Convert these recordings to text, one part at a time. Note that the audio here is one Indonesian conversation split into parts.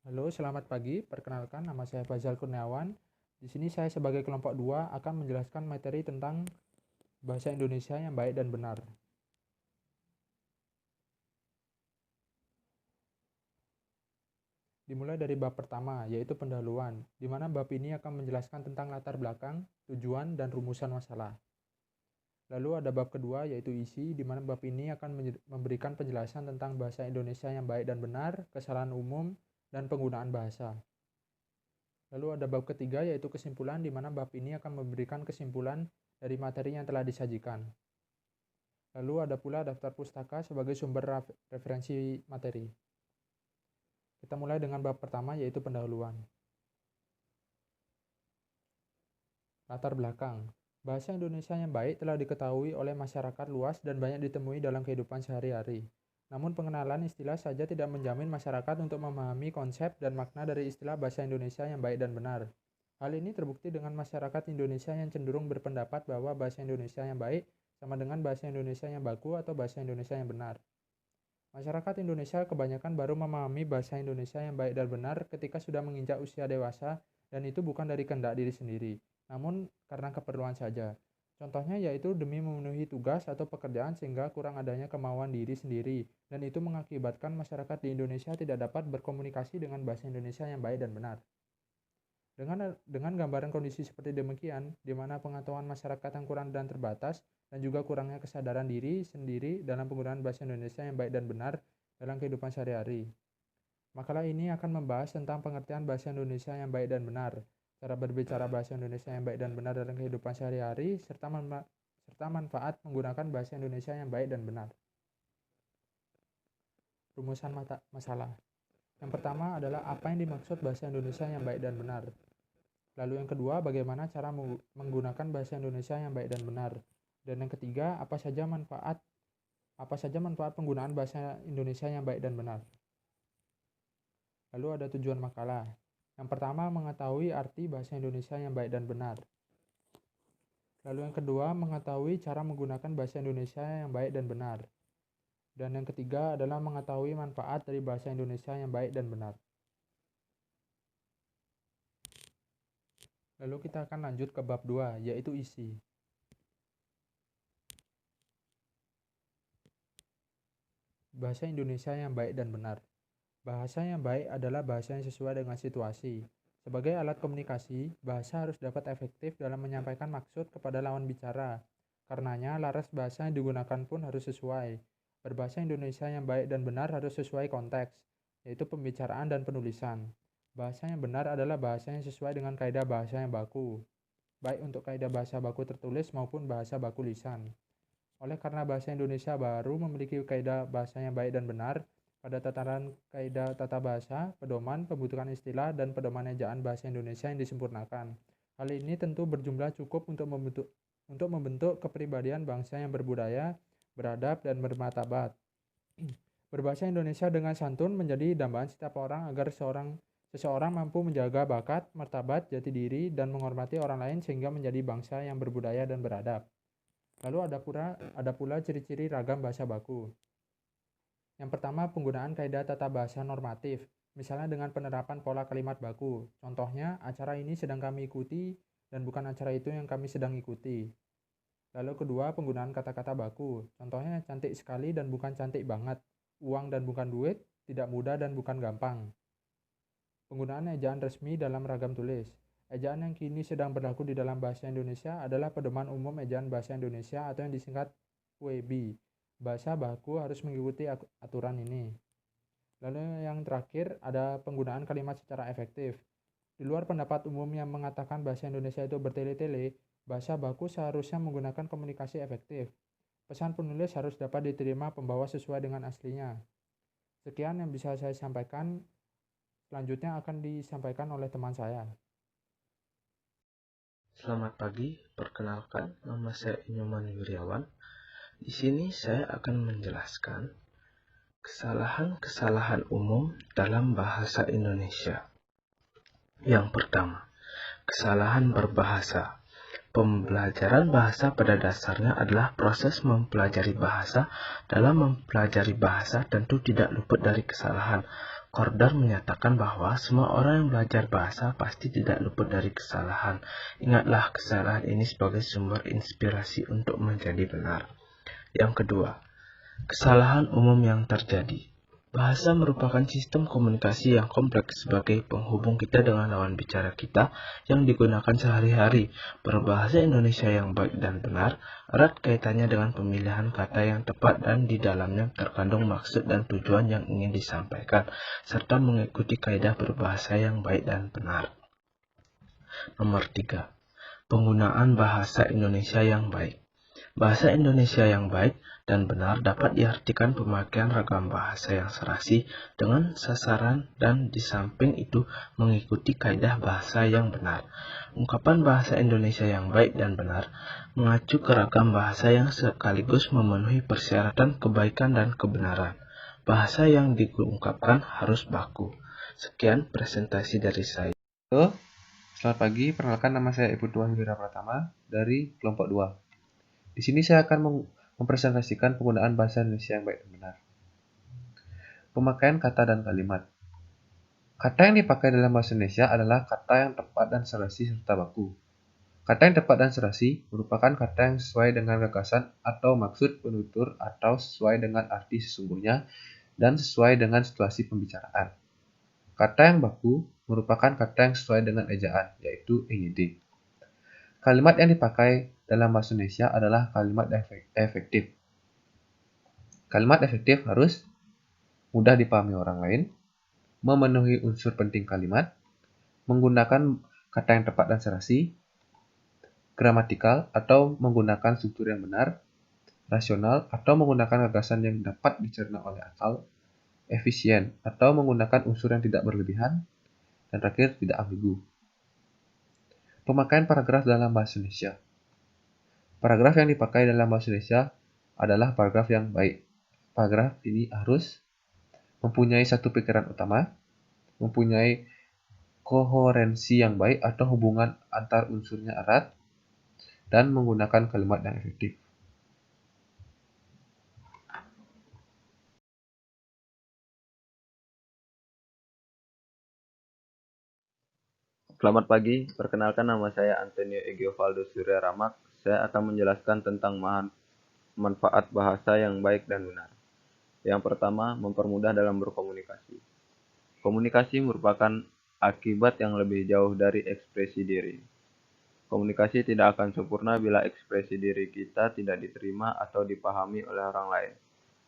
Halo, selamat pagi. Perkenalkan, nama saya Fazal Kurniawan. Di sini saya sebagai kelompok 2 akan menjelaskan materi tentang bahasa Indonesia yang baik dan benar. Dimulai dari bab pertama, yaitu pendahuluan, di mana bab ini akan menjelaskan tentang latar belakang, tujuan, dan rumusan masalah. Lalu ada bab kedua, yaitu isi, di mana bab ini akan memberikan penjelasan tentang bahasa Indonesia yang baik dan benar, kesalahan umum, dan penggunaan bahasa. Lalu ada bab ketiga, yaitu kesimpulan, di mana bab ini akan memberikan kesimpulan dari materi yang telah disajikan. Lalu ada pula daftar pustaka sebagai sumber referensi materi. Kita mulai dengan bab pertama, yaitu pendahuluan. Latar belakang. Bahasa Indonesia yang baik telah diketahui oleh masyarakat luas dan banyak ditemui dalam kehidupan sehari-hari. Namun pengenalan istilah saja tidak menjamin masyarakat untuk memahami konsep dan makna dari istilah bahasa Indonesia yang baik dan benar. Hal ini terbukti dengan masyarakat Indonesia yang cenderung berpendapat bahwa bahasa Indonesia yang baik sama dengan bahasa Indonesia yang baku atau bahasa Indonesia yang benar. Masyarakat Indonesia kebanyakan baru memahami bahasa Indonesia yang baik dan benar ketika sudah menginjak usia dewasa, dan itu bukan dari kehendak diri sendiri, namun karena keperluan saja. Contohnya yaitu demi memenuhi tugas atau pekerjaan sehingga kurang adanya kemauan diri sendiri, dan itu mengakibatkan masyarakat di Indonesia tidak dapat berkomunikasi dengan bahasa Indonesia yang baik dan benar. Dengan gambaran kondisi seperti demikian, di mana pengetahuan masyarakat yang kurang dan terbatas, dan juga kurangnya kesadaran diri sendiri dalam penggunaan bahasa Indonesia yang baik dan benar dalam kehidupan sehari-hari. Makalah ini akan membahas tentang pengertian bahasa Indonesia yang baik dan benar, cara berbicara bahasa Indonesia yang baik dan benar dalam kehidupan sehari-hari, serta manfaat menggunakan bahasa Indonesia yang baik dan benar. Rumusan masalah. Yang pertama adalah apa yang dimaksud bahasa Indonesia yang baik dan benar. Lalu yang kedua, bagaimana cara menggunakan bahasa Indonesia yang baik dan benar. Dan yang ketiga, apa saja manfaat penggunaan bahasa Indonesia yang baik dan benar. Lalu ada tujuan makalah. Yang pertama, mengetahui arti bahasa Indonesia yang baik dan benar. Lalu yang kedua, mengetahui cara menggunakan bahasa Indonesia yang baik dan benar. Dan yang ketiga adalah mengetahui manfaat dari bahasa Indonesia yang baik dan benar. Lalu kita akan lanjut ke bab 2, yaitu isi. Bahasa Indonesia yang baik dan benar. Bahasa yang baik adalah bahasa yang sesuai dengan situasi. Sebagai alat komunikasi, bahasa harus dapat efektif dalam menyampaikan maksud kepada lawan bicara. Karenanya, laras bahasa yang digunakan pun harus sesuai. Berbahasa Indonesia yang baik dan benar harus sesuai konteks, yaitu pembicaraan dan penulisan. Bahasa yang benar adalah bahasa yang sesuai dengan kaidah bahasa yang baku, baik untuk kaidah bahasa baku tertulis maupun bahasa baku lisan. Oleh karena bahasa Indonesia baru memiliki kaidah bahasa yang baik dan benar, pada tataran kaidah tata bahasa, pedoman, pembentukan istilah, dan pedoman ejaan bahasa Indonesia yang disempurnakan. Hal ini tentu berjumlah cukup untuk membentuk kepribadian bangsa yang berbudaya, beradab, dan bermartabat. Berbahasa Indonesia dengan santun menjadi dambaan setiap orang agar seseorang mampu menjaga bakat, martabat, jati diri, dan menghormati orang lain sehingga menjadi bangsa yang berbudaya dan beradab. Lalu ada pula ciri-ciri ragam bahasa baku. Yang pertama, penggunaan kaidah tata bahasa normatif, misalnya dengan penerapan pola kalimat baku. Contohnya, acara ini sedang kami ikuti dan bukan acara itu yang kami sedang ikuti. Lalu kedua, penggunaan kata-kata baku. Contohnya, cantik sekali dan bukan cantik banget, uang dan bukan duit, tidak mudah dan bukan gampang. Penggunaan ejaan resmi dalam ragam tulis. Ejaan yang kini sedang berlaku di dalam bahasa Indonesia adalah Pedoman Umum Ejaan Bahasa Indonesia atau yang disingkat PUEB. Bahasa baku harus mengikuti aturan ini. Lalu yang terakhir ada penggunaan kalimat secara efektif. Di luar pendapat umum yang mengatakan bahasa Indonesia itu bertele-tele, bahasa baku seharusnya menggunakan komunikasi efektif. Pesan penulis harus dapat diterima pembawa sesuai dengan aslinya. Sekian yang bisa saya sampaikan. Selanjutnya akan disampaikan oleh teman saya. Selamat pagi, perkenalkan nama saya Inyoman Yuryawan. Di sini saya akan menjelaskan kesalahan-kesalahan umum dalam bahasa Indonesia. Yang pertama, kesalahan berbahasa. Pembelajaran bahasa pada dasarnya adalah proses mempelajari bahasa. Dalam mempelajari bahasa tentu tidak luput dari kesalahan. Cordar menyatakan bahwa semua orang yang belajar bahasa pasti tidak luput dari kesalahan. Ingatlah kesalahan ini sebagai sumber inspirasi untuk menjadi benar. Yang kedua, kesalahan umum yang terjadi. Bahasa merupakan sistem komunikasi yang kompleks sebagai penghubung kita dengan lawan bicara kita yang digunakan sehari-hari. Berbahasa Indonesia yang baik dan benar erat kaitannya dengan pemilihan kata yang tepat dan di dalamnya terkandung maksud dan tujuan yang ingin disampaikan, serta mengikuti kaidah berbahasa yang baik dan benar. Nomor 3. Penggunaan bahasa Indonesia yang baik. Bahasa Indonesia yang baik dan benar dapat diartikan pemakaian ragam bahasa yang serasi dengan sasaran dan di samping itu mengikuti kaidah bahasa yang benar. Ungkapan bahasa Indonesia yang baik dan benar mengacu ke ragam bahasa yang sekaligus memenuhi persyaratan kebaikan dan kebenaran. Bahasa yang diungkapkan harus baku. Sekian presentasi dari saya. Halo, selamat pagi. Perkenalkan, nama saya Ibu Tuhan Wira Pratama dari kelompok 2. Di sini saya akan mempresentasikan penggunaan bahasa Indonesia yang baik dan benar. Pemakaian kata dan kalimat. Kata yang dipakai dalam bahasa Indonesia adalah kata yang tepat dan serasi serta baku. Kata yang tepat dan serasi merupakan kata yang sesuai dengan gagasan atau maksud penutur atau sesuai dengan arti sesungguhnya dan sesuai dengan situasi pembicaraan. Kata yang baku merupakan kata yang sesuai dengan ejaan, yaitu EYD. Kalimat yang dipakai dalam bahasa Indonesia adalah kalimat efektif. Kalimat efektif harus mudah dipahami orang lain, memenuhi unsur penting kalimat, menggunakan kata yang tepat dan serasi, gramatikal atau menggunakan struktur yang benar, rasional atau menggunakan gagasan yang dapat dicerna oleh akal, efisien atau menggunakan unsur yang tidak berlebihan, dan terakhir tidak ambigu. Pemakaian paragraf dalam bahasa Indonesia. Paragraf yang dipakai dalam bahasa Indonesia adalah paragraf yang baik. Paragraf ini harus mempunyai satu pikiran utama, mempunyai koherensi yang baik atau hubungan antar unsurnya erat, dan menggunakan kalimat yang efektif. Selamat pagi, perkenalkan nama saya Antonio Egiovaldo Surya Ramak. Saya akan menjelaskan tentang manfaat bahasa yang baik dan benar. Yang pertama, mempermudah dalam berkomunikasi. Komunikasi merupakan akibat yang lebih jauh dari ekspresi diri. Komunikasi tidak akan sempurna bila ekspresi diri kita tidak diterima atau dipahami oleh orang lain.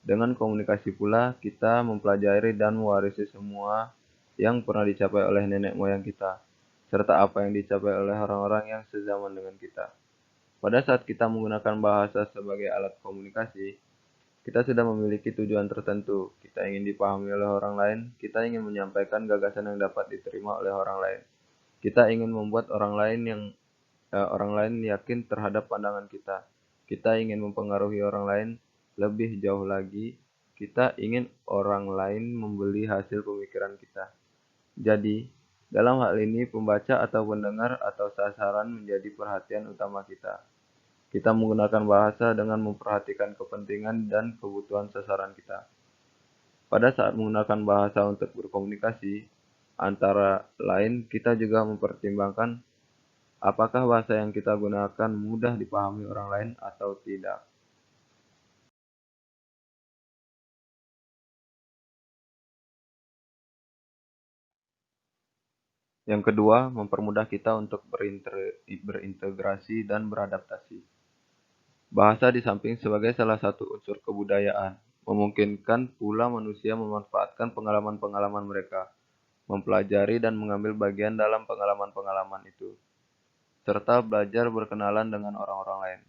Dengan komunikasi pula, kita mempelajari dan mewarisi semua yang pernah dicapai oleh nenek moyang kita, serta apa yang dicapai oleh orang-orang yang sezaman dengan kita. Pada saat kita menggunakan bahasa sebagai alat komunikasi, kita sudah memiliki tujuan tertentu. Kita ingin dipahami oleh orang lain, kita ingin menyampaikan gagasan yang dapat diterima oleh orang lain. Kita ingin membuat orang lain yakin terhadap pandangan kita. Kita ingin mempengaruhi orang lain. Lebih jauh lagi, kita ingin orang lain membeli hasil pemikiran kita. Jadi, dalam hal ini, pembaca atau pendengar atau sasaran menjadi perhatian utama kita. Kita menggunakan bahasa dengan memperhatikan kepentingan dan kebutuhan sasaran kita. Pada saat menggunakan bahasa untuk berkomunikasi, antara lain kita juga mempertimbangkan apakah bahasa yang kita gunakan mudah dipahami orang lain atau tidak. Yang kedua, mempermudah kita untuk berintegrasi dan beradaptasi. Bahasa di samping sebagai salah satu unsur kebudayaan, memungkinkan pula manusia memanfaatkan pengalaman-pengalaman mereka, mempelajari dan mengambil bagian dalam pengalaman-pengalaman itu, serta belajar berkenalan dengan orang-orang lain.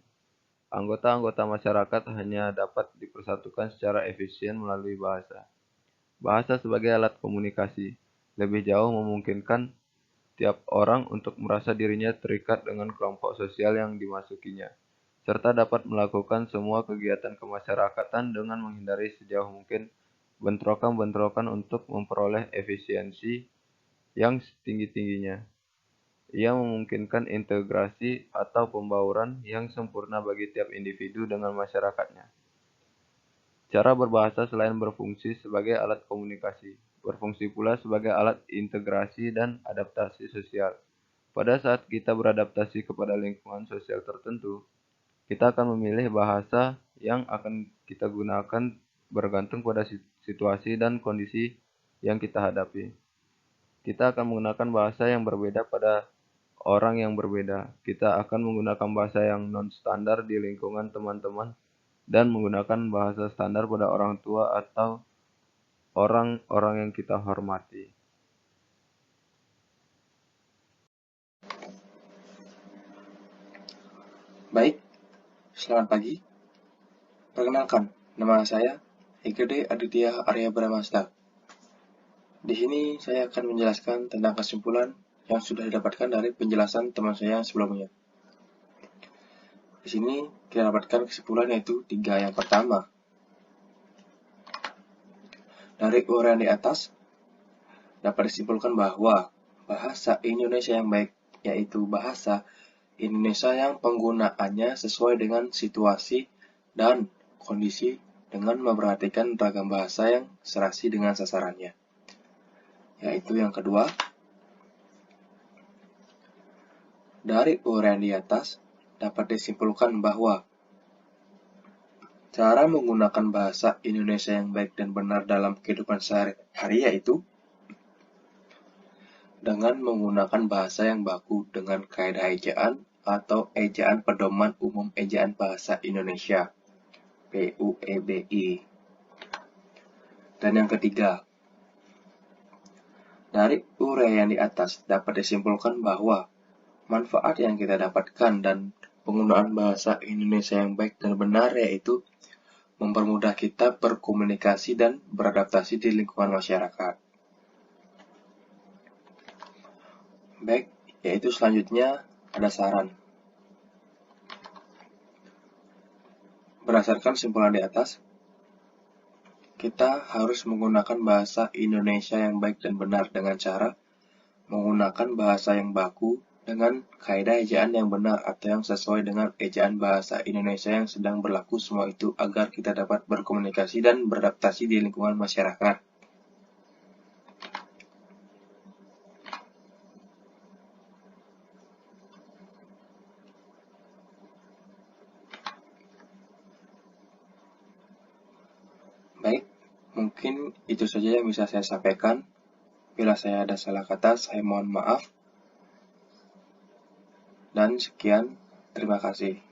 Anggota-anggota masyarakat hanya dapat dipersatukan secara efisien melalui bahasa. Bahasa sebagai alat komunikasi lebih jauh memungkinkan tiap orang untuk merasa dirinya terikat dengan kelompok sosial yang dimasukinya, serta dapat melakukan semua kegiatan kemasyarakatan dengan menghindari sejauh mungkin bentrokan-bentrokan untuk memperoleh efisiensi yang setinggi-tingginya. Ia memungkinkan integrasi atau pembauran yang sempurna bagi tiap individu dengan masyarakatnya. Cara berbahasa selain berfungsi sebagai alat komunikasi, berfungsi pula sebagai alat integrasi dan adaptasi sosial. Pada saat kita beradaptasi kepada lingkungan sosial tertentu, kita akan memilih bahasa yang akan kita gunakan bergantung pada situasi dan kondisi yang kita hadapi. Kita akan menggunakan bahasa yang berbeda pada orang yang berbeda. Kita akan menggunakan bahasa yang non-standar di lingkungan teman-teman dan menggunakan bahasa standar pada orang tua atau orang-orang yang kita hormati. Baik, selamat pagi. Perkenalkan, nama saya Egede Aditya Arya Bramasta. Di sini saya akan menjelaskan tentang kesimpulan yang sudah didapatkan dari penjelasan teman saya sebelumnya. Di sini kita dapatkan kesimpulan yaitu 3. Yang pertama, dari uraian di atas dapat disimpulkan bahwa bahasa Indonesia yang baik yaitu bahasa Indonesia yang penggunaannya sesuai dengan situasi dan kondisi dengan memperhatikan ragam bahasa yang serasi dengan sasarannya. Yaitu yang kedua, dari uraian di atas dapat disimpulkan bahwa cara menggunakan bahasa Indonesia yang baik dan benar dalam kehidupan sehari-hari yaitu dengan menggunakan bahasa yang baku dengan kaidah ejaan atau ejaan pedoman umum ejaan bahasa Indonesia PUEBI. Dan yang ketiga, dari uraian di atas dapat disimpulkan bahwa manfaat yang kita dapatkan dan penggunaan bahasa Indonesia yang baik dan benar yaitu mempermudah kita berkomunikasi dan beradaptasi di lingkungan masyarakat. Baik, yaitu selanjutnya ada saran. Berdasarkan kesimpulan di atas, kita harus menggunakan bahasa Indonesia yang baik dan benar dengan cara menggunakan bahasa yang baku dengan kaidah ejaan yang benar atau yang sesuai dengan ejaan bahasa Indonesia yang sedang berlaku semua itu agar kita dapat berkomunikasi dan beradaptasi di lingkungan masyarakat. Baik, mungkin itu saja yang bisa saya sampaikan. Bila saya ada salah kata, saya mohon maaf. Dan sekian, terima kasih.